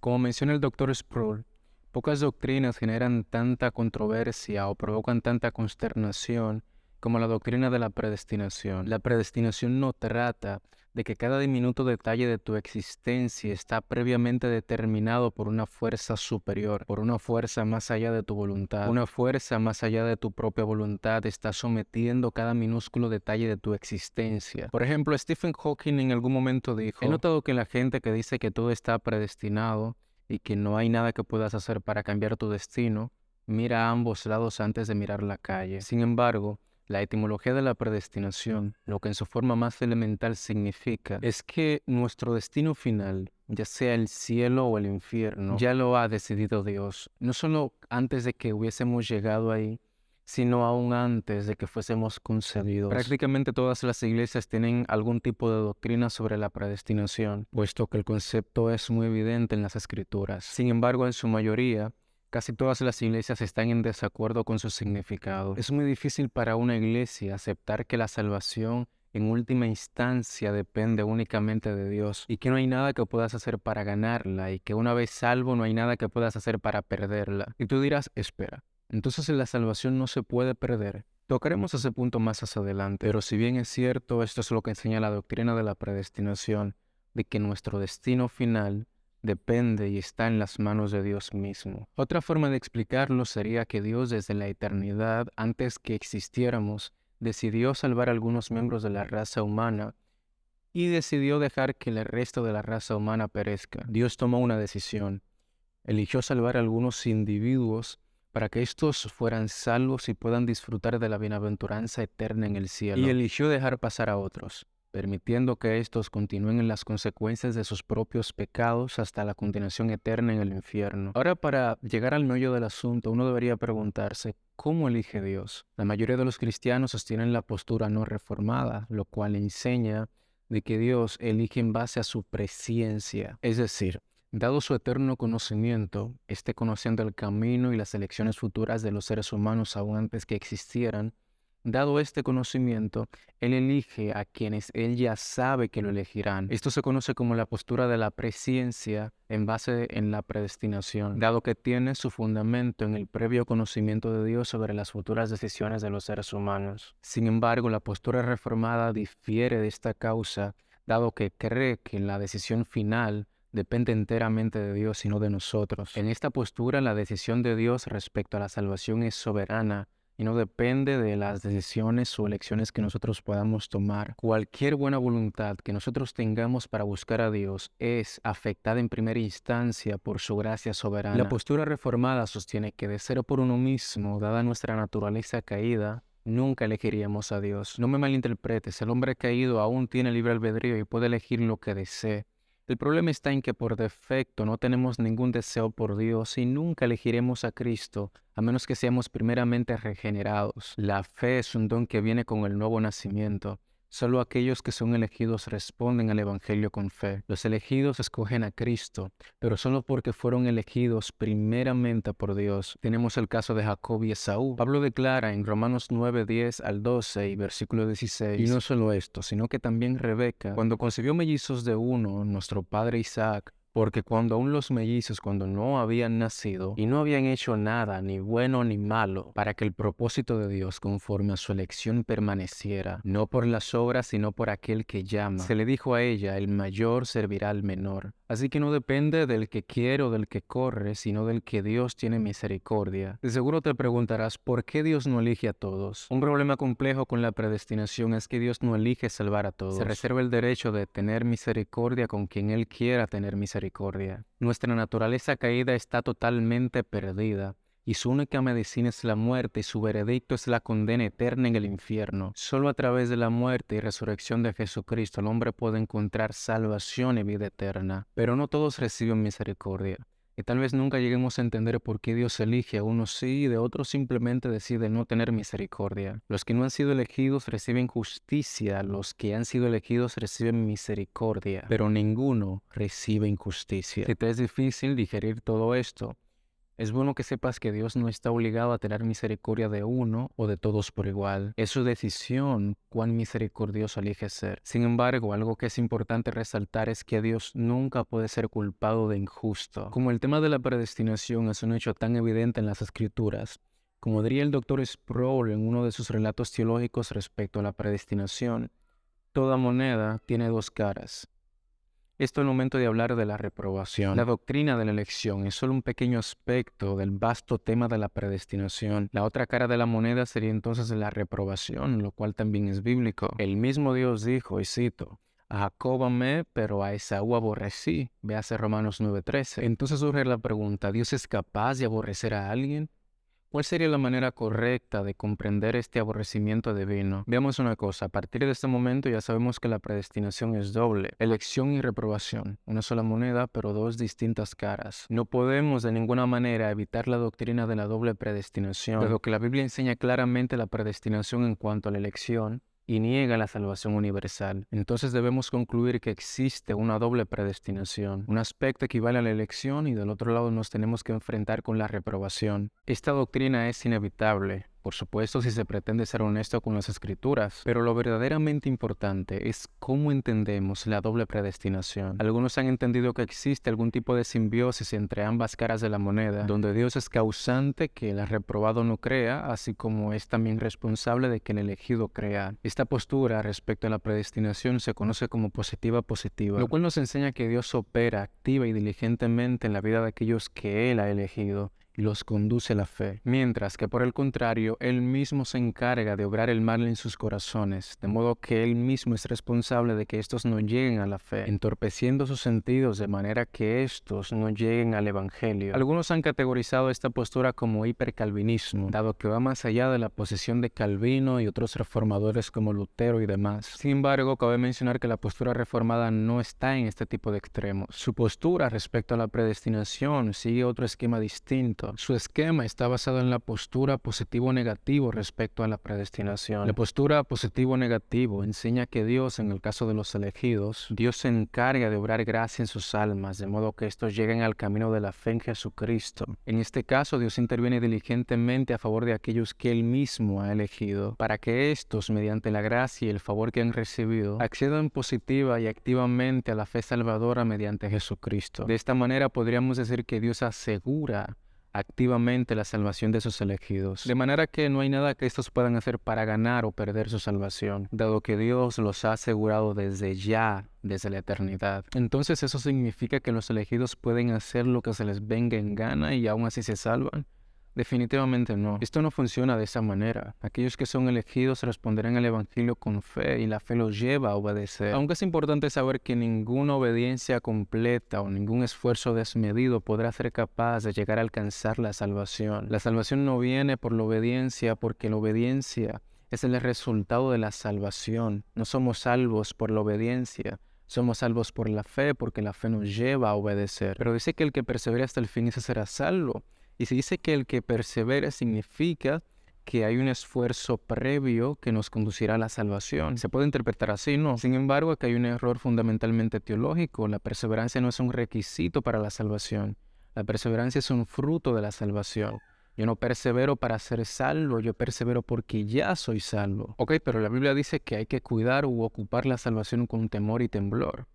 Como menciona el Dr. Sproul, pocas doctrinas generan tanta controversia o provocan tanta consternación como la doctrina de la predestinación. La predestinación no trata de que cada diminuto detalle de tu existencia está previamente determinado por una fuerza superior, por una fuerza más allá de tu voluntad. Una fuerza más allá de tu propia voluntad está sometiendo cada minúsculo detalle de tu existencia. Por ejemplo, Stephen Hawking en algún momento dijo: "He notado que la gente que dice que todo está predestinado y que no hay nada que puedas hacer para cambiar tu destino, mira a ambos lados antes de mirar la calle". Sin embargo, la etimología de la predestinación, lo que en su forma más elemental significa, es que nuestro destino final, ya sea el cielo o el infierno, ya lo ha decidido Dios. No solo antes de que hubiésemos llegado ahí, sino aún antes de que fuésemos concebidos. Prácticamente todas las iglesias tienen algún tipo de doctrina sobre la predestinación, puesto que el concepto es muy evidente en las Escrituras. Sin embargo, en su mayoría, casi todas las iglesias están en desacuerdo con su significado. Es muy difícil para una iglesia aceptar que la salvación en última instancia depende únicamente de Dios y que no hay nada que puedas hacer para ganarla y que una vez salvo no hay nada que puedas hacer para perderla. Y tú dirás: espera, entonces la salvación no se puede perder. Tocaremos ese punto más hacia adelante, pero si bien es cierto, esto es lo que enseña la doctrina de la predestinación, de que nuestro destino final depende y está en las manos de Dios mismo. Otra forma de explicarlo sería que Dios desde la eternidad, antes que existiéramos, decidió salvar a algunos miembros de la raza humana y decidió dejar que el resto de la raza humana perezca. Dios tomó una decisión. Eligió salvar a algunos individuos para que estos fueran salvos y puedan disfrutar de la bienaventuranza eterna en el cielo. Y eligió dejar pasar a otros, permitiendo que estos continúen en las consecuencias de sus propios pecados hasta la condenación eterna en el infierno. Ahora, para llegar al meollo del asunto, uno debería preguntarse: ¿cómo elige Dios? La mayoría de los cristianos sostienen la postura no reformada, lo cual enseña de que Dios elige en base a su presciencia, es decir, dado su eterno conocimiento, conociendo el camino y las elecciones futuras de los seres humanos aún antes que existieran. Dado este conocimiento, Él elige a quienes Él ya sabe que lo elegirán. Esto se conoce como la postura de la presciencia en base en la predestinación, dado que tiene su fundamento en el previo conocimiento de Dios sobre las futuras decisiones de los seres humanos. Sin embargo, la postura reformada difiere de esta causa, dado que cree que la decisión final depende enteramente de Dios y no de nosotros. En esta postura, la decisión de Dios respecto a la salvación es soberana y no depende de las decisiones o elecciones que nosotros podamos tomar. Cualquier buena voluntad que nosotros tengamos para buscar a Dios es afectada en primera instancia por su gracia soberana. La postura reformada sostiene que de ser por uno mismo, dada nuestra naturaleza caída, nunca elegiríamos a Dios. No me malinterpretes, el hombre caído aún tiene libre albedrío y puede elegir lo que desee. El problema está en que por defecto no tenemos ningún deseo por Dios y nunca elegiremos a Cristo a menos que seamos primeramente regenerados. La fe es un don que viene con el nuevo nacimiento. Solo aquellos que son elegidos responden al Evangelio con fe. Los elegidos escogen a Cristo, pero solo porque fueron elegidos primeramente por Dios. Tenemos el caso de Jacob y Esaú. Pablo declara en Romanos 9, 10 al 12 y versículo 16, y no solo esto, sino que también Rebeca, cuando concibió mellizos de uno, nuestro padre Isaac, porque cuando aún los mellizos, cuando no habían nacido y no habían hecho nada, ni bueno ni malo, para que el propósito de Dios conforme a su elección permaneciera, no por las obras, sino por aquel que llama, se le dijo a ella: el mayor servirá al menor. Así que no depende del que quiere o del que corre, sino del que Dios tiene misericordia. De seguro te preguntarás: ¿por qué Dios no elige a todos? Un problema complejo con la predestinación es que Dios no elige salvar a todos. Se reserva el derecho de tener misericordia con quien Él quiera tener misericordia. Nuestra naturaleza caída está totalmente perdida, y su única medicina es la muerte, y su veredicto es la condena eterna en el infierno. Solo a través de la muerte y resurrección de Jesucristo el hombre puede encontrar salvación y vida eterna. Pero no todos reciben misericordia. Y tal vez nunca lleguemos a entender por qué Dios elige a unos sí y de otros simplemente decide no tener misericordia. Los que no han sido elegidos reciben justicia, los que han sido elegidos reciben misericordia, pero ninguno recibe injusticia. Si te es difícil digerir todo esto, Es bueno que sepas que Dios no está obligado a tener misericordia de uno o de todos por igual. Es su decisión cuán misericordioso elige ser. Sin embargo, algo que es importante resaltar es que Dios nunca puede ser culpado de injusto. Como el tema de la predestinación es un hecho tan evidente en las Escrituras, como diría el Dr. Sproul en uno de sus relatos teológicos respecto a la predestinación, toda moneda tiene dos caras. Esto es el momento de hablar de la reprobación. La doctrina de la elección es solo un pequeño aspecto del vasto tema de la predestinación. La otra cara de la moneda sería entonces la reprobación, lo cual también es bíblico. El mismo Dios dijo, y cito, a Jacob amé, pero a Esaú aborrecí. Véase Romanos 9:13. Entonces surge la pregunta, ¿Dios es capaz de aborrecer a alguien? ¿Cuál sería la manera correcta de comprender este aborrecimiento divino? Veamos una cosa, a partir de este momento ya sabemos que la predestinación es doble, elección y reprobación, una sola moneda pero dos distintas caras. No podemos de ninguna manera evitar la doctrina de la doble predestinación, dado que la Biblia enseña claramente la predestinación en cuanto a la elección y niega la salvación universal. Entonces debemos concluir que existe una doble predestinación. Un aspecto equivale a la elección y del otro lado nos tenemos que enfrentar con la reprobación. Esta doctrina es inevitable, por supuesto si se pretende ser honesto con las Escrituras, pero lo verdaderamente importante es cómo entendemos la doble predestinación. Algunos han entendido que existe algún tipo de simbiosis entre ambas caras de la moneda, donde Dios es causante que el reprobado no crea, así como es también responsable de que el elegido crea. Esta postura respecto a la predestinación se conoce como positiva-positiva, lo cual nos enseña que Dios opera activa y diligentemente en la vida de aquellos que Él ha elegido y los conduce a la fe, mientras que por el contrario, Él mismo se encarga de obrar el mal en sus corazones, de modo que Él mismo es responsable de que estos no lleguen a la fe, entorpeciendo sus sentidos de manera que estos no lleguen al Evangelio. Algunos han categorizado esta postura como hipercalvinismo, dado que va más allá de la posición de Calvino y otros reformadores como Lutero y demás. Sin embargo, cabe mencionar que la postura reformada no está en este tipo de extremos. Su postura respecto a la predestinación sigue otro esquema distinto. Su esquema está basado en la postura positivo-negativo respecto a la predestinación. La postura positivo-negativo enseña que Dios, en el caso de los elegidos, Dios se encarga de obrar gracia en sus almas, de modo que estos lleguen al camino de la fe en Jesucristo. En este caso, Dios interviene diligentemente a favor de aquellos que Él mismo ha elegido, para que estos, mediante la gracia y el favor que han recibido, accedan positiva y activamente a la fe salvadora mediante Jesucristo. De esta manera podríamos decir que Dios asegura activamente la salvación de sus elegidos, de manera que no hay nada que estos puedan hacer para ganar o perder su salvación, dado que Dios los ha asegurado desde ya, desde la eternidad. Entonces eso significa que los elegidos pueden hacer lo que se les venga en gana y aún así se salvan. Definitivamente no. Esto no funciona de esa manera. Aquellos que son elegidos responderán al Evangelio con fe y la fe los lleva a obedecer. Aunque es importante saber que ninguna obediencia completa o ningún esfuerzo desmedido podrá ser capaz de llegar a alcanzar la salvación. La salvación no viene por la obediencia, porque la obediencia es el resultado de la salvación. No somos salvos por la obediencia. Somos salvos por la fe, porque la fe nos lleva a obedecer. Pero dice que el que persevera hasta el fin, ese será salvo. Y se dice que el que persevera significa que hay un esfuerzo previo que nos conducirá a la salvación. Se puede interpretar así, ¿no? Sin embargo, aquí hay un error fundamentalmente teológico. La perseverancia no es un requisito para la salvación. La perseverancia es un fruto de la salvación. Yo no persevero para ser salvo, yo persevero porque ya soy salvo. Ok, pero la Biblia dice que hay que cuidar u ocupar la salvación con temor y temblor.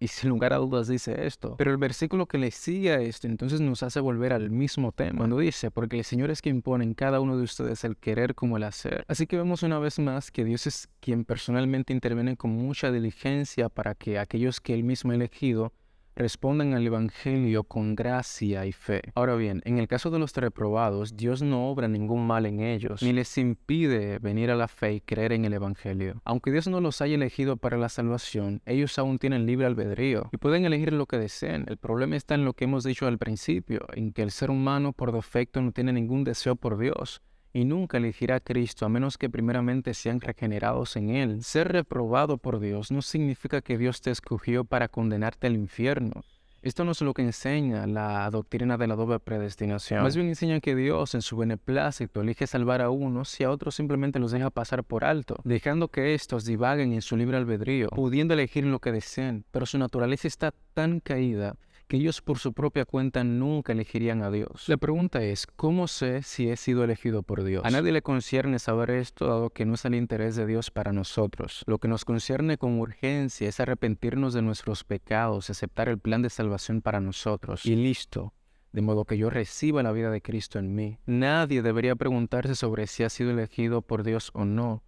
Y sin lugar a dudas dice esto. Pero el versículo que le sigue a esto entonces nos hace volver al mismo tema. Cuando dice, porque el Señor es quien pone en cada uno de ustedes el querer como el hacer. Así que vemos una vez más que Dios es quien personalmente interviene con mucha diligencia para que aquellos que Él mismo ha elegido respondan al Evangelio con gracia y fe. Ahora bien, en el caso de los reprobados, Dios no obra ningún mal en ellos, ni les impide venir a la fe y creer en el Evangelio. Aunque Dios no los haya elegido para la salvación, ellos aún tienen libre albedrío y pueden elegir lo que deseen. El problema está en lo que hemos dicho al principio, en que el ser humano por defecto no tiene ningún deseo por Dios y nunca elegirá a Cristo a menos que primeramente sean regenerados en Él. Ser reprobado por Dios no significa que Dios te escogió para condenarte al infierno. Esto no es lo que enseña la doctrina de la doble predestinación. Más bien enseña que Dios en su beneplácito elige salvar a unos y a otros simplemente los deja pasar por alto, dejando que estos divaguen en su libre albedrío, pudiendo elegir lo que deseen, pero su naturaleza está tan caída que ellos por su propia cuenta nunca elegirían a Dios. La pregunta es, ¿cómo sé si he sido elegido por Dios? A nadie le concierne saber esto, dado que no es el interés de Dios para nosotros. Lo que nos concierne con urgencia es arrepentirnos de nuestros pecados, aceptar el plan de salvación para nosotros y listo. De modo que yo reciba la vida de Cristo en mí. Nadie debería preguntarse sobre si ha sido elegido por Dios o no.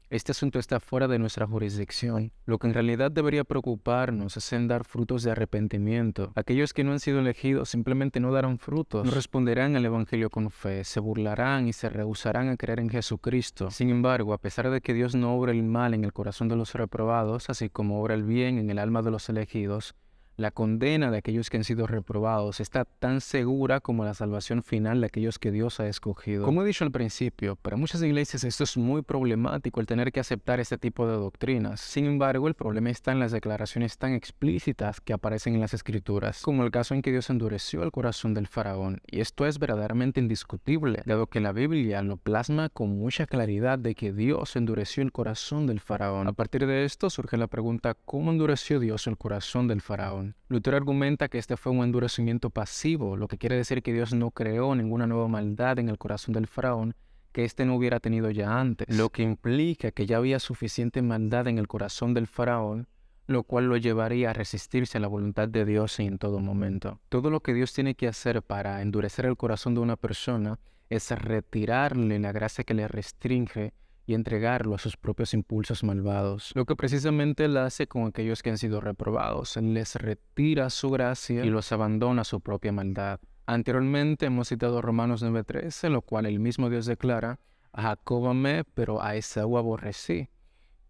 Este asunto está fuera de nuestra jurisdicción. Lo que en realidad debería preocuparnos es en dar frutos de arrepentimiento. Aquellos que no han sido elegidos simplemente no darán frutos, no responderán al Evangelio con fe, se burlarán y se rehusarán a creer en Jesucristo. Sin embargo, a pesar de que Dios no obra el mal en el corazón de los reprobados, así como obra el bien en el alma de los elegidos, la condena de aquellos que han sido reprobados está tan segura como la salvación final de aquellos que Dios ha escogido. Como he dicho al principio, para muchas iglesias esto es muy problemático el tener que aceptar este tipo de doctrinas. Sin embargo, el problema está en las declaraciones tan explícitas que aparecen en las Escrituras, como el caso en que Dios endureció el corazón del faraón. Y esto es verdaderamente indiscutible, dado que la Biblia lo plasma con mucha claridad de que Dios endureció el corazón del faraón. A partir de esto surge la pregunta, ¿cómo endureció Dios el corazón del faraón? Lutero argumenta que este fue un endurecimiento pasivo, lo que quiere decir que Dios no creó ninguna nueva maldad en el corazón del faraón que éste no hubiera tenido ya antes, lo que implica que ya había suficiente maldad en el corazón del faraón, lo cual lo llevaría a resistirse a la voluntad de Dios en todo momento. Todo lo que Dios tiene que hacer para endurecer el corazón de una persona es retirarle la gracia que le restringe y entregarlo a sus propios impulsos malvados. Lo que precisamente él hace con aquellos que han sido reprobados. Él les retira su gracia y los abandona a su propia maldad. Anteriormente hemos citado Romanos 9:13, en lo cual el mismo Dios declara, a Jacob amé, pero a Esaú aborrecí.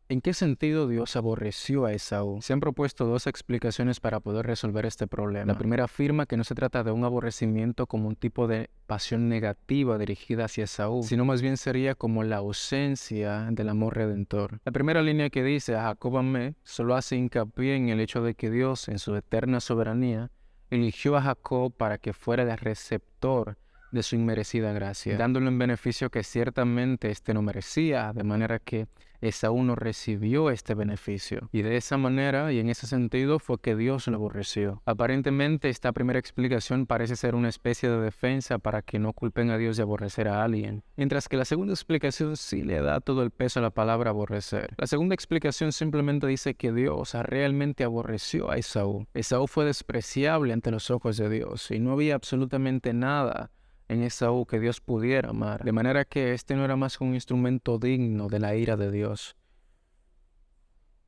¿En qué sentido Dios aborreció a Esaú? Se han propuesto dos explicaciones para poder resolver este problema. La primera afirma que no se trata de un aborrecimiento como un tipo de pasión negativa dirigida hacia Esaú, sino más bien sería como la ausencia del amor redentor. La primera línea que dice a Jacob amé solo hace hincapié en el hecho de que Dios, en su eterna soberanía, eligió a Jacob para que fuera el receptor de su inmerecida gracia, dándole un beneficio que ciertamente éste no merecía, de manera que Esaú no recibió este beneficio. Y de esa manera y en ese sentido fue que Dios lo aborreció. Aparentemente esta primera explicación parece ser una especie de defensa para que no culpen a Dios de aborrecer a alguien, mientras que la segunda explicación sí le da todo el peso a la palabra aborrecer. La segunda explicación simplemente dice que Dios realmente aborreció a Esaú. Esaú fue despreciable ante los ojos de Dios y no había absolutamente nada en Esaú que Dios pudiera amar, de manera que este no era más que un instrumento digno de la ira de Dios.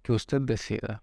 Que usted decida.